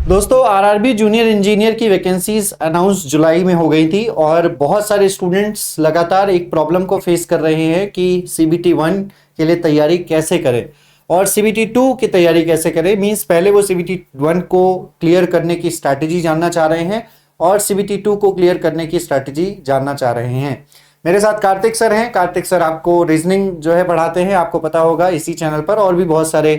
दोस्तों RRB junior engineer की vacancies announce जुलाई में हो गई थी और बहुत सारे स्टूडेंट्स लगातार एक प्रॉब्लम को फेस कर रहे हैं कि सीबीटी 1 के लिए तैयारी कैसे करें और सीबीटी 2 की तैयारी कैसे करें। मींस पहले वो सीबीटी 1 को क्लियर करने की स्ट्रैटेजी जानना चाह रहे हैं और सीबीटी 2 को क्लियर करने की स्ट्रैटेजी जानना चाह रहे हैं। मेरे साथ कार्तिक सर हैं। कार्तिक सर आपको रीजनिंग जो है पढ़ाते हैं, आपको पता होगा इसी चैनल पर, और भी बहुत सारे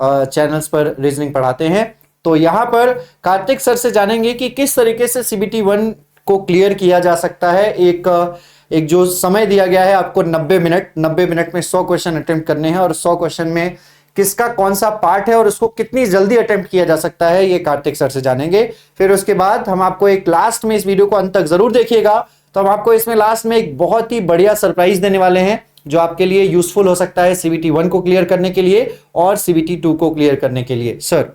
चैनल्स पर रीजनिंग पढ़ाते हैं। तो यहाँ पर कार्तिक सर से जानेंगे कि किस तरीके से सीबीटी 1 को क्लियर किया जा सकता है। एक जो समय दिया गया है आपको 90 मिनट में 100 क्वेश्चन अटेम्प्ट करने हैं और 100 क्वेश्चन में किसका कौन सा पार्ट है और उसको कितनी जल्दी अटेम्प्ट किया जा सकता है, ये कार्तिक सर से जानेंगे। फिर उसके बाद हम आपको एक लास्ट में, इस वीडियो को अंत तक जरूर देखिएगा, तो हम आपको इसमें लास्ट में एक बहुत ही बढ़िया सरप्राइज देने वाले हैं जो आपके लिए यूजफुल हो सकता है सीबीटी 1 को क्लियर करने के लिए और सीबीटी 2 को क्लियर करने के लिए। सर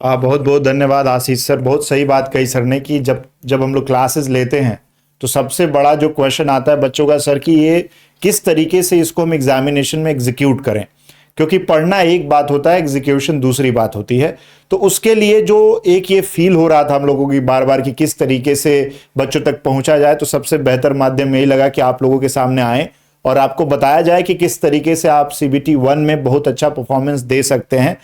बहुत बहुत धन्यवाद आशीष सर। बहुत सही बात कही सर ने कि जब हम लोग क्लासेस लेते हैं तो सबसे बड़ा जो क्वेश्चन आता है बच्चों का, सर कि ये किस तरीके से इसको हम एग्जामिनेशन में एग्जीक्यूट करें, क्योंकि पढ़ना एक बात होता है, एग्जीक्यूशन दूसरी बात होती है। तो उसके लिए जो एक ये फील हो रहा था हम लोगों की बार बार कि किस तरीके से बच्चों तक पहुंचा जाए, तो सबसे बेहतर माध्यम यही लगा कि आप लोगों के सामने आए और आपको बताया जाए कि किस तरीके से आप सीबीटी 1 में बहुत अच्छा परफॉर्मेंस दे सकते हैं,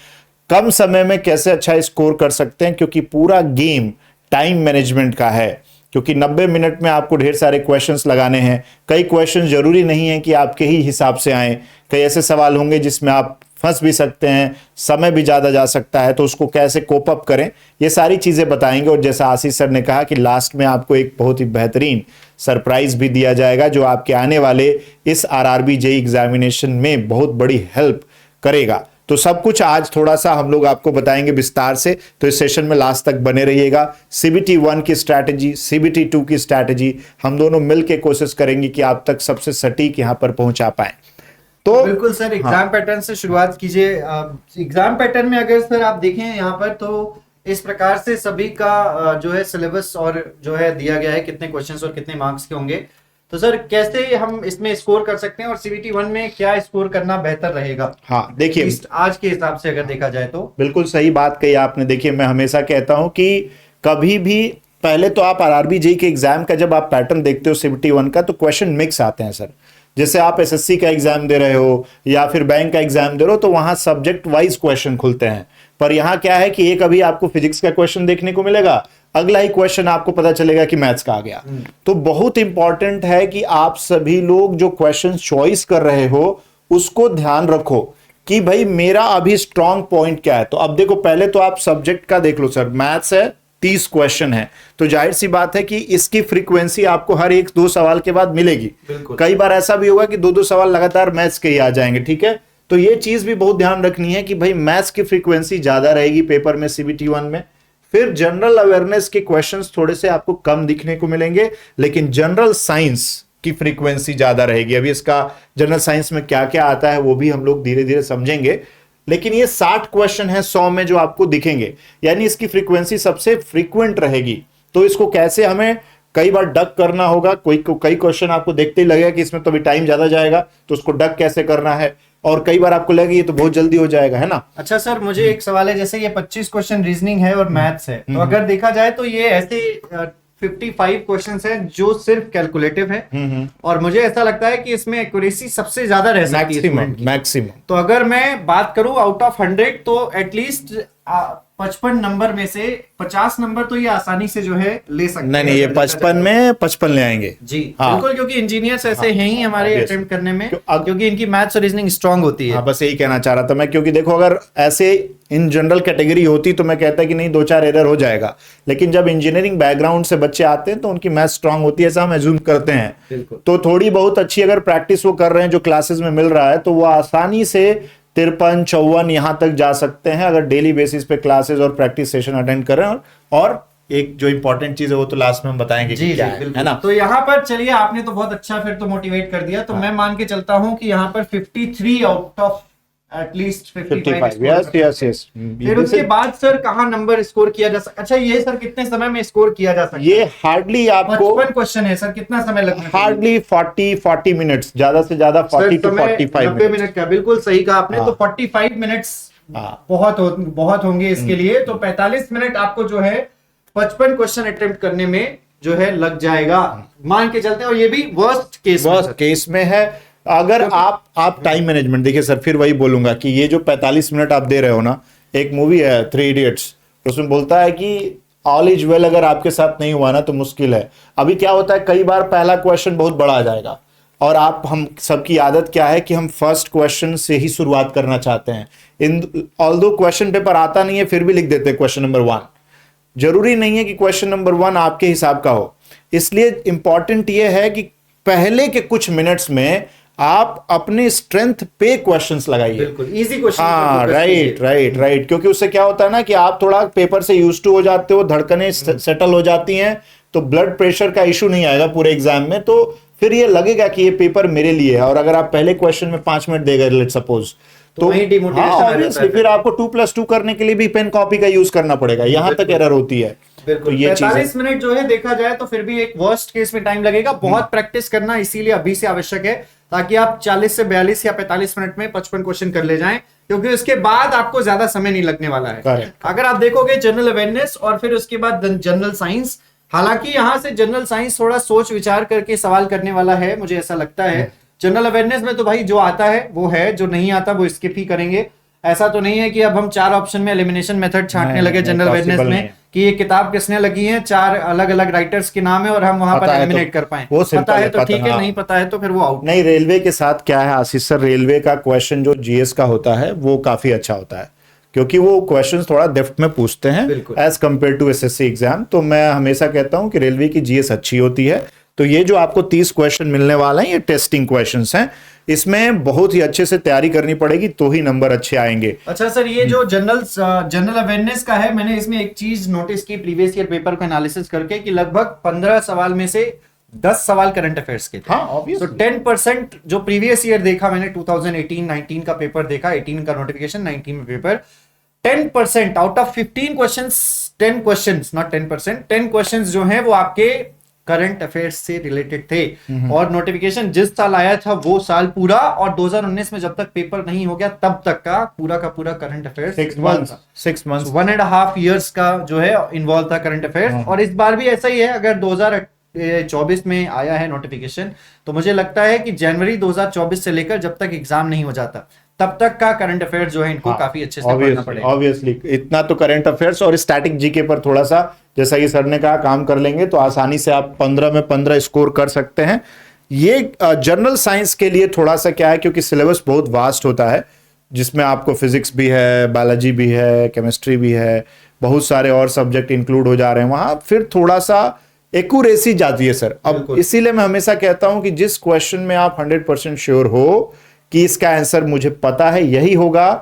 कम समय में कैसे अच्छा स्कोर कर सकते हैं, क्योंकि पूरा गेम टाइम मैनेजमेंट का है। क्योंकि 90 मिनट में आपको ढेर सारे क्वेश्चंस लगाने हैं। कई क्वेश्चन जरूरी नहीं है कि आपके ही हिसाब से आए, कई ऐसे सवाल होंगे जिसमें आप फंस भी सकते हैं, समय भी ज़्यादा जा सकता है, तो उसको कैसे कोप अप करें, ये सारी चीज़ें बताएंगे। और जैसा आशीष सर ने कहा कि लास्ट में आपको एक बहुत ही बेहतरीन सरप्राइज भी दिया जाएगा जो आपके आने वाले इस आरआरबी जेईई एग्जामिनेशन में बहुत बड़ी हेल्प करेगा। तो सब कुछ आज थोड़ा सा हम लोग आपको बताएंगे विस्तार से, तो इस सेशन में लास्ट तक बने रहिएगा। सीबीटी 1 की स्ट्रैटेजी, सीबीटी 2 की स्ट्रैटेजी, हम दोनों मिलकर कोशिश करेंगे कि आप तक सबसे सटीक यहां पर पहुंचा पाए। तो बिल्कुल सर, एग्जाम पैटर्न से शुरुआत कीजिए। एग्जाम पैटर्न में अगर सर आप देखें यहाँ पर, तो इस प्रकार से सभी का जो है सिलेबस और जो है दिया गया है कितने क्वेश्चंस और कितने मार्क्स के होंगे। तो सर कैसे हम इसमें स्कोर कर सकते हैं और सीबीटी 1 में क्या स्कोर करना बेहतर रहेगा? हाँ देखिए, आज के हिसाब से अगर देखा जाए तो बिल्कुल सही बात कही आपने। देखिए मैं हमेशा कहता हूं कि कभी भी पहले तो आप आरआरबी जेईई के एग्जाम का जब आप पैटर्न देखते हो सीबीटी 1 का, तो क्वेश्चन मिक्स आते हैं सर। जैसे आप एसएससी का एग्जाम दे रहे हो या फिर बैंक का एग्जाम दे रहे हो, तो वहां सब्जेक्ट वाइज क्वेश्चन खुलते हैं। पर यहाँ क्या है कि एक अभी आपको फिजिक्स का क्वेश्चन देखने को मिलेगा, अगला ही क्वेश्चन आपको पता चलेगा कि मैथ्स का आ गया। तो बहुत इंपॉर्टेंट है कि आप सभी लोग जो क्वेश्चन चॉइस कर रहे हो उसको ध्यान रखो कि भाई मेरा अभी स्ट्रॉन्ग पॉइंट क्या है। तो अब देखो, पहले तो आप सब्जेक्ट का देख लो सर। मैथ्स है, 30 क्वेश्चन है, तो जाहिर सी बात है कि इसकी फ्रीक्वेंसी आपको हर एक 2 सवाल के बाद मिलेगी। कई बार ऐसा भी होगा कि 2-2 सवाल लगातार मैथ्स के ही आ जाएंगे, ठीक है। तो ये चीज भी बहुत ध्यान रखनी है कि भाई मैथ्स की फ्रीक्वेंसी ज्यादा रहेगी पेपर में सीबीटी 1 में। फिर जनरल अवेयरनेस के क्वेश्चंस थोड़े से आपको कम दिखने को मिलेंगे, लेकिन जनरल साइंस की फ्रीक्वेंसी ज्यादा रहेगी। अभी इसका जनरल साइंस में क्या क्या आता है वो भी हम लोग धीरे धीरे समझेंगे, लेकिन ये 60 क्वेश्चन है 100 में जो आपको दिखेंगे, यानी इसकी फ्रीक्वेंसी सबसे फ्रीक्वेंट रहेगी। तो इसको कैसे हमें कई बार डक करना होगा, कई क्वेश्चन आपको देखते ही लगेगा कि इसमें तो अभी टाइम ज्यादा जाएगा, तो उसको डक कैसे करना है, और कई बार आपको लगेगा ये तो बहुत जल्दी हो जाएगा, है ना। अच्छा सर, मुझे एक सवाल है, जैसे ये 25 क्वेश्चन रीजनिंग है और मैथ्स है, तो अगर देखा जाए तो ये ऐसे 55 क्वेश्चंस हैं जो सिर्फ कैलकुलेटिव है और मुझे ऐसा लगता है कि इसमें एक्यूरेसी सबसे ज्यादा रह सकती है, मैक्सिमम। तो अगर मैं बात करूं आउट ऑफ 100, तो एटलीस्ट 55 नंबर में से 50 नंबर तो ये आसानी से जो है ले सकते हैं। नहीं, ये 55 में 55 ले आएंगे जी। हाँ। बिल्कुल, क्योंकि इंजीनियर्स ऐसे हैं ही हमारे अटेम्प्ट करने में, क्योंकि इनकी मैथ्स और रीजनिंग स्ट्रांग होती है। हाँ, बस यही कहना चाह रहा था मैं, क्योंकि देखो अगर ऐसे इन जनरल कैटेगरी होती तो मैं कहता कि नहीं 2-4 एरर हो जाएगा, लेकिन जब इंजीनियरिंग बैकग्राउंड से बच्चे आते हैं तो उनकी मैथ स्ट्रांग होती है, ऐसा हम एज्यूम करते हैं। तो थोड़ी बहुत अच्छी अगर प्रैक्टिस वो कर रहे हैं जो क्लासेस में मिल रहा है, तो वो आसानी से 53-54 यहां तक जा सकते हैं अगर डेली बेसिस पे क्लासेस और प्रैक्टिस सेशन अटेंड करें। और एक जो इंपॉर्टेंट चीज है वो तो लास्ट में हम बताएंगे जी, क्या है ना। तो यहाँ पर चलिए, आपने तो बहुत अच्छा फिर तो मोटिवेट कर दिया, तो मैं मान के चलता हूँ कि यहाँ पर 53 आउट ऑफ एटलीस्ट 55। यस। फिर उसके बाद सर कहाँ नंबर स्कोर किया जा सकता? अच्छा, ये सर कितने समय में स्कोर किया जा सकता है? ये हार्डली आपको 55 क्वेश्चन है सर, कितना समय लगता है? हार्डली 40 मिनट्स, ज्यादा से ज्यादा 40 to 45 मिनट का। बिल्कुल सही कहा आपने। तो 45 मिनट्स बहुत होंगे इसके लिए। तो 45 मिनट आपको जो है 55 क्वेश्चन अटेम्प्ट करने में जो है लग जाएगा, मान के चलते हैं। और ये भी वर्स्ट केस में है। अगर आप टाइम मैनेजमेंट देखिए सर, फिर वही बोलूंगा कि ये जो 45 मिनट आप दे रहे हो ना, एक मूवी है 3 इडियट्स, उसमें बोलता है कि ऑल इज वेल अगर आपके साथ नहीं हुआ ना तो मुश्किल है। अभी क्या होता है, कई बार पहला क्वेश्चन बहुत बड़ा आ जाएगा और हम सबकी आदत क्या है कि हम फर्स्ट क्वेश्चन से ही शुरुआत करना चाहते हैं। ऑल्दो क्वेश्चन पेपर आता नहीं है फिर भी लिख देते हैं क्वेश्चन नंबर 1। जरूरी नहीं है कि क्वेश्चन नंबर 1 आपके हिसाब का हो। इसलिए इंपॉर्टेंट यह है कि पहले के कुछ मिनट्स में आप अपने स्ट्रेंथ पे क्वेश्चंस लगाइए, बिल्कुल इजी क्वेश्चन। हाँ, राइट। क्योंकि उससे क्या होता है ना कि आप थोड़ा पेपर से यूज टू हो जाते हो, धड़कनें सेटल हो जाती हैं, तो ब्लड प्रेशर का इशू नहीं आएगा पूरे एग्जाम में। तो फिर ये लगेगा कि ये पेपर मेरे लिए है। और अगर आप पहले क्वेश्चन में 5 मिनट देगा लेट सपोज, तो ऑब्वियसली फिर आपको 2+2 करने के लिए भी पेन कॉपी का यूज करना पड़ेगा, यहां तक एरर होती है। बिल्कुल, तो ये 45 मिनट जो है देखा जाए तो फिर भी एक वर्स्ट केस में टाइम लगेगा। बहुत प्रैक्टिस करना इसीलिए अभी से आवश्यक है, ताकि आप 40 से 42 या 45 मिनट में 55 क्वेश्चन कर ले जाएं, क्योंकि उसके बाद आपको ज्यादा समय नहीं लगने वाला है। अगर आप देखोगे जनरल अवेयरनेस और फिर उसके बाद जनरल साइंस, हालांकि यहां से जनरल साइंस थोड़ा सोच विचार करके सवाल करने वाला है, मुझे ऐसा लगता है। जनरल अवेयरनेस में तो भाई जो आता है वो है, जो नहीं आता वो स्किप ही करेंगे। ऐसा तो नहीं है कि अब हम 4 ऑप्शन में एलिमिनेशन मेथड छांटने लगे जनरल अवेयरनेस में कि ये किताब किसने लगी है, 4 अलग अलग राइटर्स के नाम है और हम वहां पर एलिमिनेट कर पाए। पता है तो ठीक है, नहीं पता है तो फिर वो आउट। नहीं, रेलवे के साथ क्या है आशीष सर, रेलवे का क्वेश्चन जो जीएस का होता है वो काफी अच्छा होता है, क्योंकि वो क्वेश्चंस थोड़ा डेप्थ में पूछते हैं as compare to SSC exam. तो मैं हमेशा कहता हूं कि रेलवे की जीएस अच्छी होती है। तो ये जो आपको 30 क्वेश्चन मिलने वाला है, ये टेस्टिंग क्वेश्चंस हैं, इसमें बहुत ही अच्छे से तैयारी करनी पड़ेगी तो ही नंबर अच्छे आएंगे। अच्छा सर, ये जो जनरल अवेयरनेस का है, मैंने इसमें एक चीज नोटिस की प्रीवियस ईयर पेपर को एनालिसिस करके कि लगभग 15 सवाल में से 10 सवाल करंट अफेयर्स के थे। हाँ, तो 10% जो प्रीवियस ईयर देखा मैंने, 2018-19 का पेपर देखा, 18 का नोटिफिकेशन, 19 में paper, 10% out of 15 questions, 10 questions, not 10%, 10 questions जो हैं वो आपके करंट अफेयर्स से रिलेटेड थे। और नोटिफिकेशन जिस साल आया था वो साल पूरा, और 2019 में जब तक पेपर नहीं हो गया तब तक का पूरा करंट अफेयर्स 6 मंथ्स 1.5 years का जो है इन्वॉल्व था करंट अफेयर्स। और इस बार भी ऐसा ही है। अगर 2024 में आया है नोटिफिकेशन, तो मुझे लगता है कि जनवरी 2024 से लेकर जब तक एग्जाम नहीं हो जाता तब तक का करंट अफेयर्स जो है इनको काफी अच्छे से पढ़ना पड़ेगा। ऑब्वियसली इतना तो करंट अफेयर्स और स्टैटिक जीके पर थोड़ा सा, जैसा कि सर ने कहा, काम कर लेंगे तो आसानी से आप 15 में 15 स्कोर कर सकते हैं। ये जनरल साइंस के लिए थोड़ा सा क्या है, क्योंकि सिलेबस बहुत वास्ट होता है, जिसमें आपको फिजिक्स भी है, बायोलॉजी भी है, केमिस्ट्री भी है, बहुत सारे और सब्जेक्ट इंक्लूड हो जा रहे हैं वहां, फिर थोड़ा सा एक्यूरेसी जाती है सर। अब इसीलिए मैं हमेशा कहता हूं कि जिस क्वेश्चन में आप 100% श्योर हो कि इसका आंसर मुझे पता है यही होगा,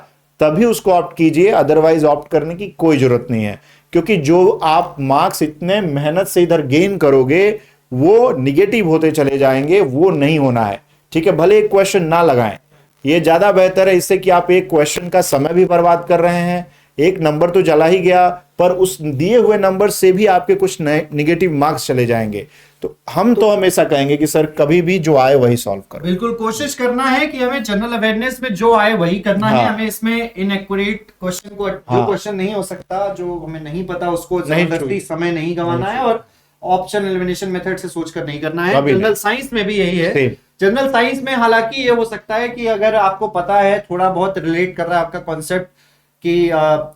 तभी उसको ऑप्ट कीजिए। अदरवाइज ऑप्ट करने की कोई जरूरत नहीं है, क्योंकि जो आप मार्क्स इतने मेहनत से इधर गेन करोगे वो निगेटिव होते चले जाएंगे, वो नहीं होना है। ठीक है, भले एक क्वेश्चन ना लगाएं, ये ज्यादा बेहतर है इससे कि आप एक क्वेश्चन का समय भी बर्बाद कर रहे हैं, एक नंबर तो चला ही गया, पर उस दिए हुए नंबर से भी आपके कुछ नेगेटिव मार्क्स चले जाएंगे। तो हम तो हमेशा कहेंगे कि सर कभी भी जो आए वही सॉल्व करो। बिल्कुल कोशिश करना है कि हमें जनरल अवेयरनेस में जो आए वही करना है। हमें इसमें इनएक्यूरेट क्वेश्चन को, जो क्वेश्चन नहीं हो सकता, जो हमें नहीं पता, उसको जबरदस्ती समय नहीं गंवाना है, और ऑप्शन एलिमिनेशन मेथड से सोचकर नहीं करना है। जनरल साइंस में भी यही है। जनरल साइंस में हालांकि ये हो सकता है कि अगर आपको पता है, थोड़ा बहुत रिलेट कर रहा है आपका कॉन्सेप्ट कि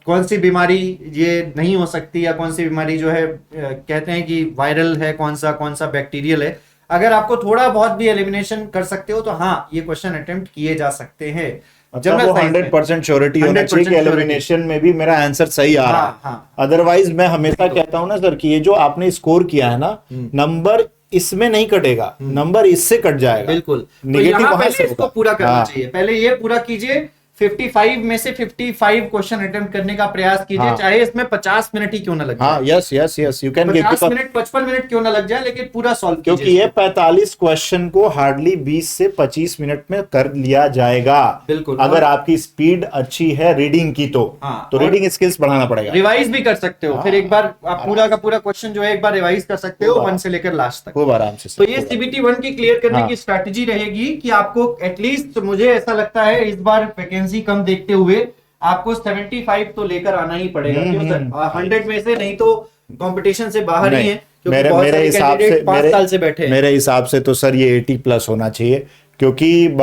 कौन सी बीमारी ये नहीं हो सकती, या कौन सी बीमारी जो है कहते हैं कि वायरल है, कौन सा बैक्टीरियल है, अगर आपको थोड़ा बहुत भी एलिमिनेशन कर सकते हो तो हाँ, ये क्वेश्चन अटेम्प्ट किए जा सकते हैं। मतलब 100% श्योरिटी होना चाहिए कि एलिमिनेशन में भी मेरा आंसर सही आ रहा है। अदरवाइज मैं हमेशा कहता हूं ना सर कि ये जो आपने स्कोर किया है ना, नंबर इसमें नहीं कटेगा, नंबर इससे कट जाएगा। बिल्कुल, नेगेटिव वहां से इसको पूरा करना चाहिए। पहले ये पूरा कीजिए, 55 में से 55 क्वेश्चन अटेम्प्ट करने का प्रयास कीजिए, चाहे इसमें 50 मिनट ही क्यों ना लग जाए। Yes you can get 50 minute 55 minute क्यों ना लग जाए, लेकिन पूरा सॉल्व कीजिए। क्योंकि ये 45 क्वेश्चन को हार्डली 20 से 25 मिनट में कर लिया जाएगा। बिल्कुल, अगर आपकी स्पीड अच्छी है रीडिंग की तो रीडिंग स्किल्स बढ़ाना पड़ेगा। रिवाइज भी कर सकते हो, फिर एक बार आप पूरा का पूरा क्वेश्चन जो है एक बार रिवाइज कर सकते हो 1 से लेकर लास्ट तक, खूब आराम से। तो ये सीबीटी 1 की क्लियर करने की स्ट्रैटेजी रहेगी कि आपको एटलीस्ट, मुझे ऐसा लगता है इस बार वैकेंसी कम देखते हुए आपको 75 तो लेकर आना ही पड़ेगा, क्यों सर? 100 में से नहीं तो कंपटीशन से बाहर ही है, क्योंकि मेरे बहुत मेरे सारे हिसाब से कैंडिडेट 5 साल से बैठे हैं। मेरे हिसाब से तो सर ये 80 प्लस होना चाहिए, क्योंकि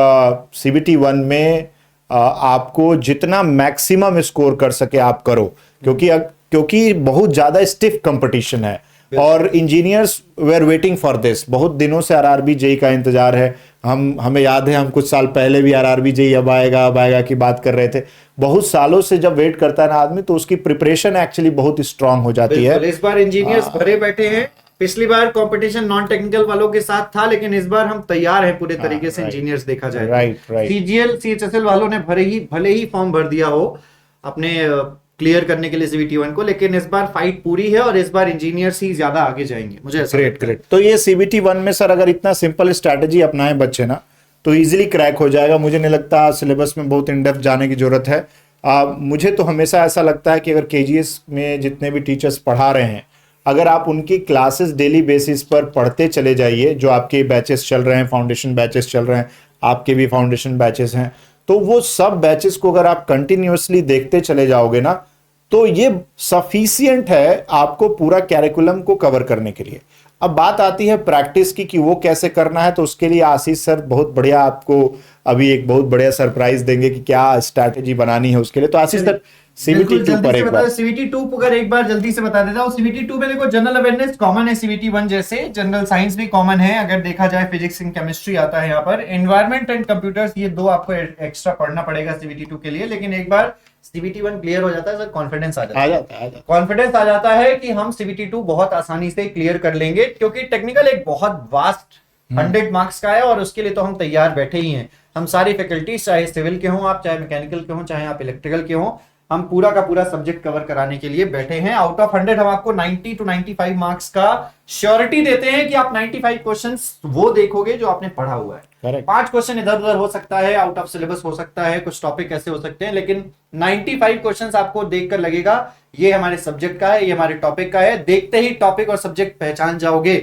सीबीटी 1 में आपको जितना मैक्सिमम स्कोर कर सके आप करो, क्योंकि बहुत ज्यादा स्टिफ कंपटीशन है और engineers were waiting for this. बहुत दिनों से आरआरबी जेई का इंतजार है। हमें याद है, हम कुछ साल पहले भी आरआरबी जेई अब आएगा की बात कर रहे थे। बहुत सालों से जब वेट करता है ना आदमी, तो उसकी प्रिपरेशन एक्चुअली बहुत स्ट्रांग हो जाती है। इस बार इंजीनियर्स भरे बैठे हैं। पिछली बार कंपटीशन नॉन टेक्निकल वालों के साथ था, लेकिन इस बार हम तैयार हैं पूरे तरीके से इंजीनियर्स देखा जाए। राइट। सीजीएल सीएचएसएल वालों ने भले ही फॉर्म भर दिया हो अपने क्लियर करने के लिए सीबीटी 1 को, लेकिन इस बार फाइट पूरी है और इस बार इंजीनियर्स ही ज्यादा आगे जाएंगे, मुझे ऐसा लगता है। ग्रेट। तो ये सीबीटी 1 में सर अगर इतना सिंपल स्ट्रैटेजी अपनाए बच्चे ना, तो इजीली क्रैक हो जाएगा। मुझे नहीं लगता सिलेबस में बहुत इन डेप्थ जाने की जरूरत है। मुझे तो हमेशा ऐसा लगता है कि अगर केजीएस में जितने भी टीचर्स पढ़ा रहे हैं, अगर आप उनकी क्लासेस डेली बेसिस पर पढ़ते चले जाइए, जो आपके बैचेस चल रहे हैं, फाउंडेशन बैचेस चल रहे हैं, आपके भी फाउंडेशन बैचेस हैं, तो वो सब बैचेस को अगर आप कंटिन्यूअसली देखते चले जाओगे ना, तो ये सफिशिएंट है आपको पूरा कैरिकुलम को कवर करने के लिए। अब बात आती है प्रैक्टिस की कि वो कैसे करना है, तो उसके लिए आशीष सर बहुत बढ़िया आपको अभी एक बहुत बढ़िया सरप्राइज देंगे कि क्या स्ट्रैटेजी बनानी है उसके लिए। तो आशीष सर सीबीटी 2 पर एक बार सीबीटी 2 अगर एक बार जल्दी से बता देता हूँ। सीबीटी 2 में देखो जनरल अवेयरनेस कॉमन है सीबीटी 1 जैसे, जनरल साइंस भी कॉमन है, अगर देखा जाए फिजिक्स एंड केमिस्ट्री आता है यहाँ पर, एनवायरमेंट एंड कंप्यूटर्स, ये दो आपको एक्स्ट्रा पढ़ना पड़ेगा सीबीटी 2 के लिए। लेकिन एक बार सीबीटी 1 क्लियर हो जाता है सर, कॉन्फिडेंस आ जाता है। कॉन्फिडेंस आ जाता है कि हम सीबीटी 2 बहुत आसानी से क्लियर कर लेंगे, क्योंकि टेक्निकल एक बहुत वास्ट 100 मार्क्स का है और उसके लिए तो हम तैयार बैठे ही हैं। हम सारी फैकल्टीज, चाहे सिविल के हों आप, चाहे मैकेनिकल के हों, चाहे आप इलेक्ट्रिकल के हों, हम पूरा का पूरा सब्जेक्ट कवर कराने के लिए बैठे हैं। आउट ऑफ 100 हम आपको 90 to 95 मार्क्स का श्योरिटी देते हैं कि आप 95 क्वेश्चंस वो देखोगे जो आपने पढ़ा हुआ है। 5 क्वेश्चन इधर उधर हो सकता है, आउट ऑफ सिलेबस हो सकता है, कुछ टॉपिक ऐसे हो सकते हैं, लेकिन 95 क्वेश्चंस आपको देखकर लगेगा ये हमारे सब्जेक्ट का है, ये हमारे टॉपिक का है। देखते ही टॉपिक और सब्जेक्ट पहचान जाओगे,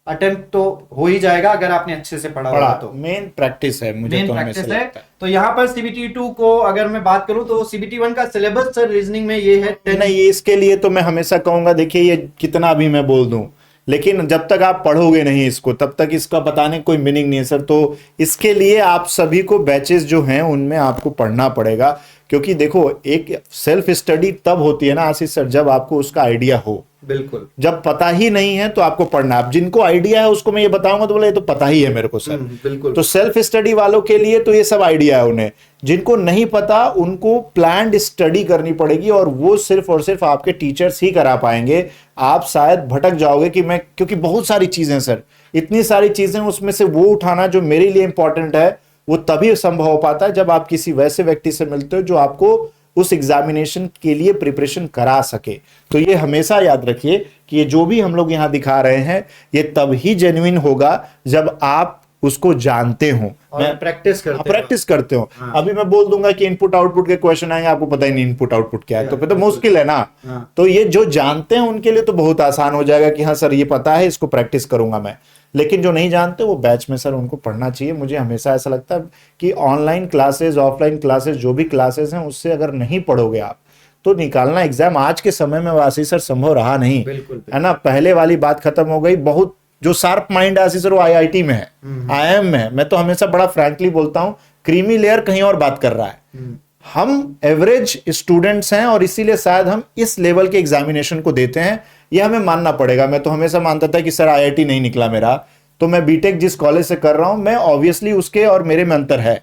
अटेम्प्ट तो हो ही जाएगा अगर आपने अच्छे से पढ़ा होगा। तो मेन प्रैक्टिस है, मुझे तो हमेशा लगता है। तो यहाँ पर सीबीटी 2 को अगर मैं बात करूं तो सीबीटी 1 का सिलेबस सर रीजनिंग में ये है नहीं, इसके लिए तो मैं हमेशा कहूंगा, देखिए ये कितना भी मैं बोल दूं, लेकिन जब तक आप पढ़ोगे नहीं इसको, तब तक इसका बताने कोई मीनिंग नहीं है सर। तो इसके लिए आप सभी को बैचेस जो हैं उनमें आपको पढ़ना पड़ेगा, क्योंकि देखो एक सेल्फ स्टडी तब होती है ना आशीष सर, जब आपको उसका आइडिया हो। बिल्कुल, जब पता ही नहीं है तो आपको पढ़ना। अब जिनको आइडिया है उसको मैं ये बताऊंगा तो बोले ये तो पता ही है मेरे को सर। बिल्कुल। तो सेल्फ स्टडी वालों के लिए तो ये सब आइडिया है उन्हें। जिनको नहीं पता उनको प्लान्ड स्टडी करनी पड़ेगी, और वो सिर्फ और सिर्फ आपके टीचर्स ही करा पाएंगे। आप शायद भटक जाओगे कि मैं, क्योंकि बहुत सारी चीजें सर, इतनी सारी चीजें, उसमें से वो उठाना जो मेरे लिए इंपॉर्टेंट है वो तभी संभव हो पाता है जब आप किसी वैसे व्यक्ति से मिलते हो जो आपको उस एग्जामिनेशन के लिए प्रिपरेशन करा सके। तो ये हमेशा याद रखिए कि ये जो भी हम लोग यहाँ दिखा रहे हैं ये तब ही जेन्युइन होगा जब आप उसको जानते हो, मैं प्रैक्टिस करते हो। हाँ। अभी मैं बोल दूंगा कि इनपुट आउटपुट के क्वेश्चन आएंगे, आपको पता ही नहीं इनपुट आउटपुट क्या है, तो फिर तो मुश्किल है ना। हाँ। तो ये जो जानते हैं उनके लिए तो बहुत आसान हो जाएगा कि हाँ सर ये पता है, इसको प्रैक्टिस करूंगा मैं। लेकिन जो नहीं जानते वो बैच में सर उनको पढ़ना चाहिए। मुझे हमेशा ऐसा लगता है कि ऑनलाइन क्लासेस, ऑफलाइन क्लासेस, जो भी क्लासेस हैं उससे अगर नहीं पढ़ोगे आप तो निकालना एग्जाम आज के समय में वासी सर संभव रहा नहीं। बिल्कुल। है ना, पहले वाली बात खत्म हो गई। बहुत जो शार्प माइंड है सर वो आईआईटी में है, आईआईएम में है। मैं तो हमेशा बड़ा फ्रैंकली बोलता हूं, क्रीमी लेयर कहीं और बात कर रहा है। हम एवरेज स्टूडेंट्स हैं और इसीलिए शायद हम इस लेवल के एग्जामिनेशन को देते हैं, ये हमें मानना पड़ेगा। मैं तो हमेशा मानता था कि सर आईआईटी नहीं निकला मेरा, तो मैं बीटेक जिस कॉलेज से कर रहा हूं, मैं ऑब्वियसली उसके और मेरे में अंतर है,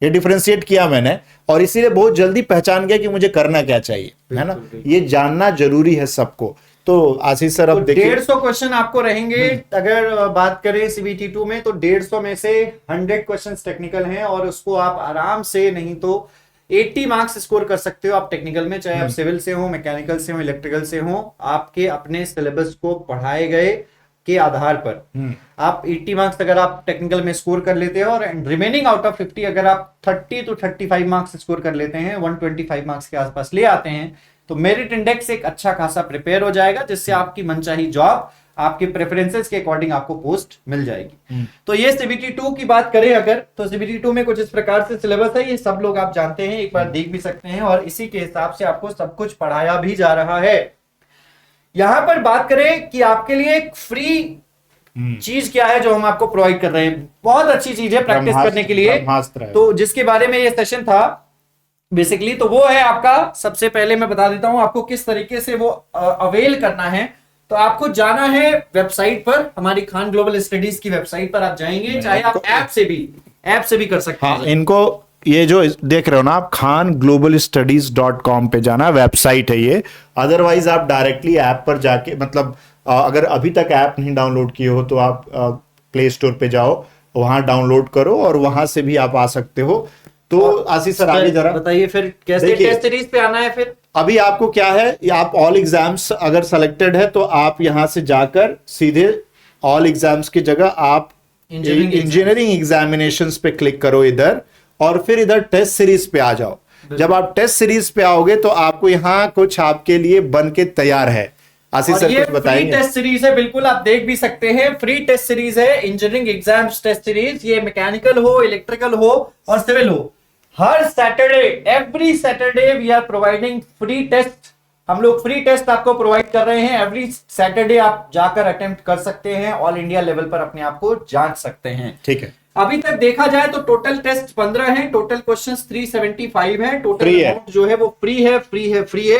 ये डिफरेंशिएट किया मैंने, और इसीलिए बहुत जल्दी पहचान गया कि मुझे करना क्या चाहिए। है ना, ये जानना जरूरी है सबको। तो आशीष सर अब देखिए 150 क्वेश्चन आपको रहेंगे। अगर बात करें सीबीटी 2 में तो 150 में से 100 क्वेश्चंस टेक्निकल हैं, और उसको आप आराम से नहीं तो 80 मार्क्स स्कोर कर सकते हो आप टेक्निकल में, चाहे आप सिविल से हो, मैकेनिकल से हो, इलेक्ट्रिकल से हो। आपके अपने सिलेबस को पढ़ाए गए के आधार पर आप 80 मार्क्स अगर आप टेक्निकल में स्कोर कर लेते हो, और रिमेनिंग आउट ऑफ 50 अगर आप 30 to 35 मार्क्स स्कोर कर लेते हैं, 125 मार्क्स के आसपास ले आते हैं, तो मेरिट इंडेक्स एक अच्छा खासा प्रिपेयर हो जाएगा, जिससे आपकी मनचाही जॉब आपके प्रेफरेंसेस के अकॉर्डिंग आपको पोस्ट मिल जाएगी। तो ये सीबीटी 2 की बात करें अगर, तो सीबीटी 2 में कुछ इस प्रकार से सिलेबस है, ये सब लोग आप जानते हैं, एक बार देख भी सकते हैं, और इसी के हिसाब से आपको सब कुछ पढ़ाया भी जा रहा है। यहां पर बात करें कि आपके लिए एक फ्री चीज क्या है जो हम आपको प्रोवाइड कर रहे हैं, बहुत अच्छी चीज है प्रैक्टिस करने के लिए, तो जिसके बारे में ये सेशन था बेसिकली, तो वो है आपका, सबसे पहले मैं बता देता हूं आपको किस तरीके से वो अवेल करना है। तो आपको जाना है वेबसाइट पर, हमारी खान ग्लोबल स्टडीज की वेबसाइट पर आप जाएंगे, चाहे आप ऐप से भी कर सकते हैं। इनको ये जो देख रहे हो ना आप, khanGlobalStudies.com पे जाना, वेबसाइट है ये। अदरवाइज आप डायरेक्टली ऐप पर जाके, मतलब अगर अभी तक ऐप नहीं डाउनलोड किए हो तो आप प्ले स्टोर पे जाओ, वहां डाउनलोड करो और वहां से भी आप आ सकते हो। तो आशीष सर आगे जरा बताइए फिर कैसे टेस्ट सीरीज पे आना है। फिर अभी आपको क्या है, आप ऑल एग्जाम्स अगर सेलेक्टेड है तो आप यहां से जाकर सीधे ऑल एग्जाम्स की जगह आप इंजीनियरिंग एग्जामिनेशंस पे क्लिक करो इधर, और फिर इधर टेस्ट सीरीज पे आ जाओ। जब आप टेस्ट सीरीज पे आओगे तो आपको यहाँ कुछ आपके लिए बन के तैयार है। आशीष सर कुछ बताएंगे। फ्री टेस्ट सीरीज है, बिल्कुल आप देख भी सकते हैं, फ्री टेस्ट सीरीज है, इंजीनियरिंग एग्जाम्स टेस्ट सीरीज। ये मैकेनिकल हो, इलेक्ट्रिकल हो और सिविल हो, हर Saturday, every Saturday we are providing free test. हम लोग फ्री टेस्ट आपको प्रोवाइड कर रहे हैं। एवरी सैटरडे आप जाकर अटेम्प्ट कर सकते हैं, ऑल इंडिया लेवल पर अपने आप को जांच सकते हैं। ठीक है। अभी तक देखा जाए तो टोटल टेस्ट 15 है, टोटल क्वेश्चंस 375 है, टोटल अमाउंट जो है वो फ्री है।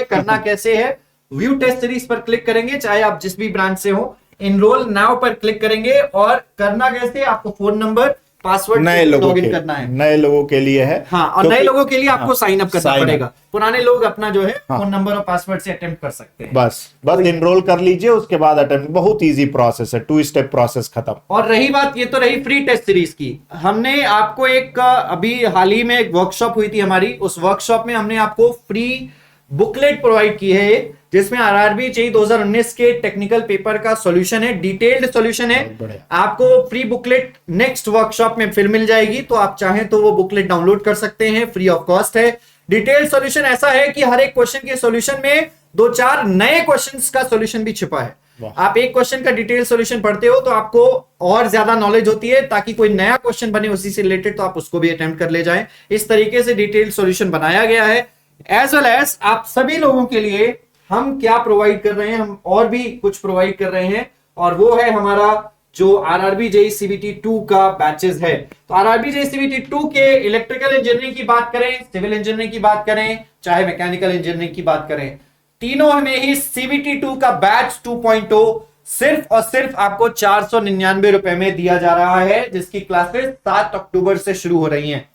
करना कैसे है, व्यू टेस्ट सीरीज पर क्लिक करेंगे, चाहे आप जिस भी ब्रांच से हो, एनरोल नाउ पर क्लिक करेंगे, और करना कैसे, आपको फोन नंबर, पासवर्ड लॉगिन करना है। नए लोगों के लिए है। हाँ, और नए लोगों के लिए आपको साइन अप करना पड़ेगा। पुराने लोग अपना जो है फोन नंबर और पासवर्ड से अटेम्प्ट कर सकते हैं। बस एनरोल कर लीजिए, उसके बाद अटेम्प्ट, बहुत इजी प्रोसेस है, 2 स्टेप प्रोसेस खत्म। और रही बात, ये तो रही फ्री टेस्ट सीरीज की। हमने आपको एक अभी हाल ही में एक वर्कशॉप हुई थी हमारी, उस वर्कशॉप में हमने आपको फ्री बुकलेट प्रोवाइड की है, जिसमें आरआरबी जेईई 2019 के टेक्निकल पेपर का सॉल्यूशन है, डिटेल्ड सॉल्यूशन है। आपको फ्री बुकलेट नेक्स्ट वर्कशॉप में फिर मिल जाएगी, तो आप चाहें तो वो बुकलेट डाउनलोड कर सकते हैं, फ्री ऑफ कॉस्ट है। डिटेल्ड सॉल्यूशन ऐसा है कि हर एक क्वेश्चन के सॉल्यूशन में 2-4 नए क्वेश्चंस का सॉल्यूशन भी छिपा है। आप एक क्वेश्चन का डिटेल सॉल्यूशन पढ़ते हो तो आपको और ज्यादा नॉलेज होती है, ताकि कोई नया क्वेश्चन बने उसी से रिलेटेड तो आप उसको भी अटेम्प्ट कर ले जाएं। इस तरीके से डिटेल्ड सॉल्यूशन बनाया गया है। एज वेल एज आप सभी लोगों के लिए हम क्या प्रोवाइड कर रहे हैं, हम और भी कुछ प्रोवाइड कर रहे हैं, और वो है हमारा जो आरआरबी जेईई सीबीटी 2 का बैचेस है। तो आरआरबी जेईई सीबीटी 2 के इलेक्ट्रिकल इंजीनियरिंग की बात करें, सिविल इंजीनियरिंग की बात करें, चाहे मैकेनिकल इंजीनियरिंग की बात करें, तीनों में ही सीबीटी 2 का बैच 2.0 सिर्फ और सिर्फ आपको 499 रुपए में दिया जा रहा है, जिसकी क्लासेस 7 अक्टूबर से शुरू हो रही हैं।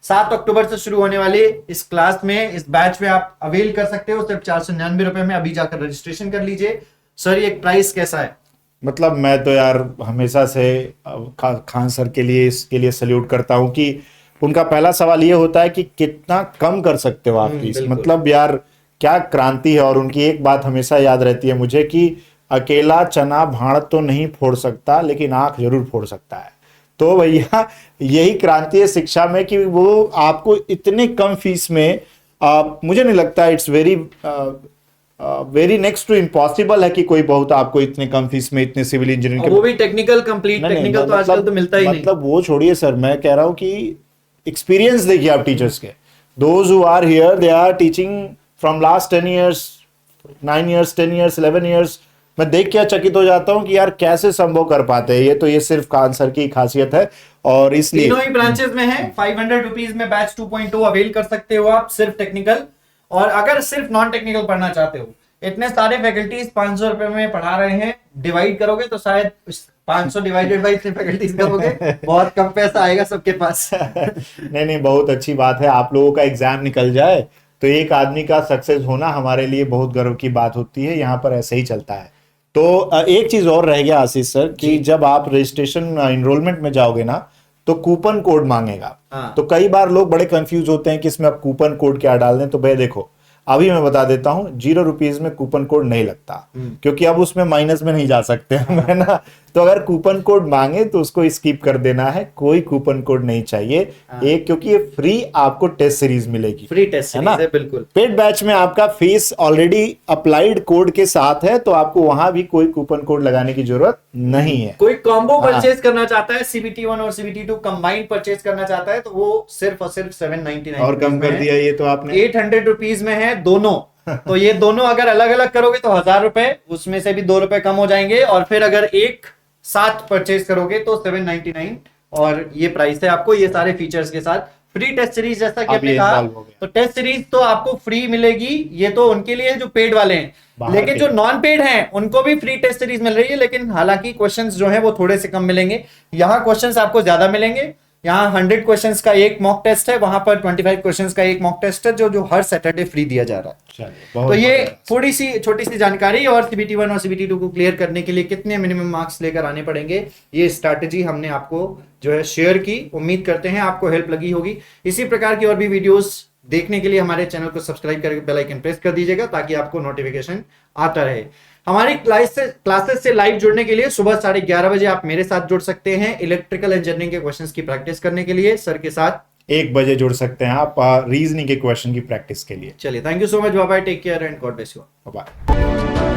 7 अक्टूबर से शुरू होने वाले इस क्लास में, इस बैच में आप अवेल कर सकते हो सिर्फ 499 रुपए में। अभी जाकर रजिस्ट्रेशन कर लीजिए। सर ये प्राइस कैसा है? मतलब मैं तो यार हमेशा से खान सर के लिए इसके लिए सल्यूट करता हूं कि उनका पहला सवाल ये होता है कि कितना कम कर सकते हो आप फीस। मतलब यार क्या क्रांति है। और उनकी एक बात हमेशा याद रहती है मुझे कि अकेला चना भाड़ तो नहीं फोड़ सकता, लेकिन आंख जरूर फोड़ सकता है। तो भैया यही क्रांति है शिक्षा में कि वो आपको इतने कम फीस में, मुझे नहीं लगता, it's very next to impossible है कि कोई बहुत आपको इतने कम फीस में इतने सिविल इंजीनियरिंग, वो भी टेक्निकल कंप्लीट टेक्निकल तो आजकल तो मिलता ही नहीं। मतलब वो छोड़िए सर, मैं कह रहा हूँ कि एक्सपीरियंस देखिए आप टीचर्स के, those who are here they are teaching from last 10 years, 9 years, 10 years, 11 years। मैं देख के चकित हो जाता हूं कि यार कैसे संभव कर पाते हैं। ये तो ये सिर्फ खान सर की खासियत है, और इसलिए तीनों ही ब्रांचेस में है। 500 रुपीज में बैच 2.0 अवेल कर सकते हो आप, सिर्फ टेक्निकल। और अगर सिर्फ नॉन टेक्निकल पढ़ना चाहते हो, इतने सारे फैकल्टीज 500 रुपए में पढ़ा रहे हैं, डिवाइड करोगे तो शायद 500 डिवाइडेड बाई 3 फैकल्टीज करोगे, बहुत कम पैसा आएगा सबके पास। नहीं, बहुत अच्छी बात है। आप लोगों का एग्जाम निकल जाए तो एक आदमी का सक्सेस होना हमारे लिए बहुत गर्व की बात होती है। यहाँ पर ऐसे ही चलता है। तो एक चीज और रह गया आशीष सर कि जब आप रजिस्ट्रेशन एनरोलमेंट में जाओगे ना तो कूपन कोड मांगेगा। तो कई बार लोग बड़े कंफ्यूज होते हैं कि इसमें आप कूपन कोड क्या डाल दें। तो भाई देखो, अभी मैं बता देता हूं, ₹0 में कूपन कोड नहीं लगता, क्योंकि अब उसमें माइनस में नहीं जा सकते हम, है ना। तो अगर कूपन कोड मांगे तो उसको स्किप कर देना है, कोई कूपन कोड नहीं चाहिए। एक, क्योंकि ये फ्री आपको टेस्ट सीरीज मिलेगी, फ्री टेस्ट है ना। सीरीज है, बिल्कुल। पेड बैच में आपका फीस ऑलरेडी अप्लाइड कोड के साथ है, तो आपको वहां भी कोई कूपन कोड लगाने की जरूरत नहीं है। कोई कॉम्बो हाँ। परचेज करना चाहता है, CBT1 और CBT2 कंबाइंड परचेज करना चाहता है, तो वो सिर्फ और सिर्फ 799 और कम कर दिया ये तो आपने, 800 रुपीज में है दोनों। तो ये दोनों अगर अलग अलग करोगे तो 1000 रुपए, उसमें से भी 2 रुपए कम हो जाएंगे, और फिर अगर एक साथ परचेज करोगे तो 799, और ये प्राइस है आपको ये सारे फीचर्स के साथ। फ्री टेस्ट सीरीज जैसा कि अब आपने ये कहा, involve हो गया। तो टेस्ट सीरीज तो आपको फ्री मिलेगी, ये तो उनके लिए जो पेड वाले हैं, बाहर लेकिन के। जो नॉन पेड हैं उनको भी फ्री टेस्ट सीरीज मिल रही है, लेकिन हालांकि क्वेश्चंस जो हैं वो थोड़े से कम मिलेंगे। यहाँ क्वेश्चंस आपको ज्यादा मिलेंगे, यहाँ 100 क्वेश्चंस का एक मॉक टेस्ट है, वहां पर 25 क्वेश्चंस का एक मॉक टेस्ट है, जो हर सैटरडे फ्री दिया जा रहा है। चलिए, तो बहुत ये बढ़िया। थोड़ी सी छोटी सी जानकारी, और CBT1 और CBT2 को क्लियर करने के लिए कितने मिनिमम मार्क्स लेकर आने पड़ेंगे, ये स्ट्रैटेजी हमने आपको जो है शेयर की। उम्मीद करते हैं आपको हेल्प लगी होगी। इसी प्रकार की और भी वीडियोस देखने के लिए हमारे चैनल को सब्सक्राइब करके बेल आइकन प्रेस कर दीजिएगा, ताकि आपको नोटिफिकेशन आता रहे। हमारी क्लासेस से लाइव जुड़ने के लिए सुबह 11:30 बजे आप मेरे साथ जुड़ सकते हैं, इलेक्ट्रिकल इंजीनियरिंग के क्वेश्चंस की प्रैक्टिस करने के लिए सर के साथ। 1 बजे जुड़ सकते हैं आप रीजनिंग के क्वेश्चन की प्रैक्टिस के लिए। चलिए, thank you so much, bye bye, take care and God bless you. Bye.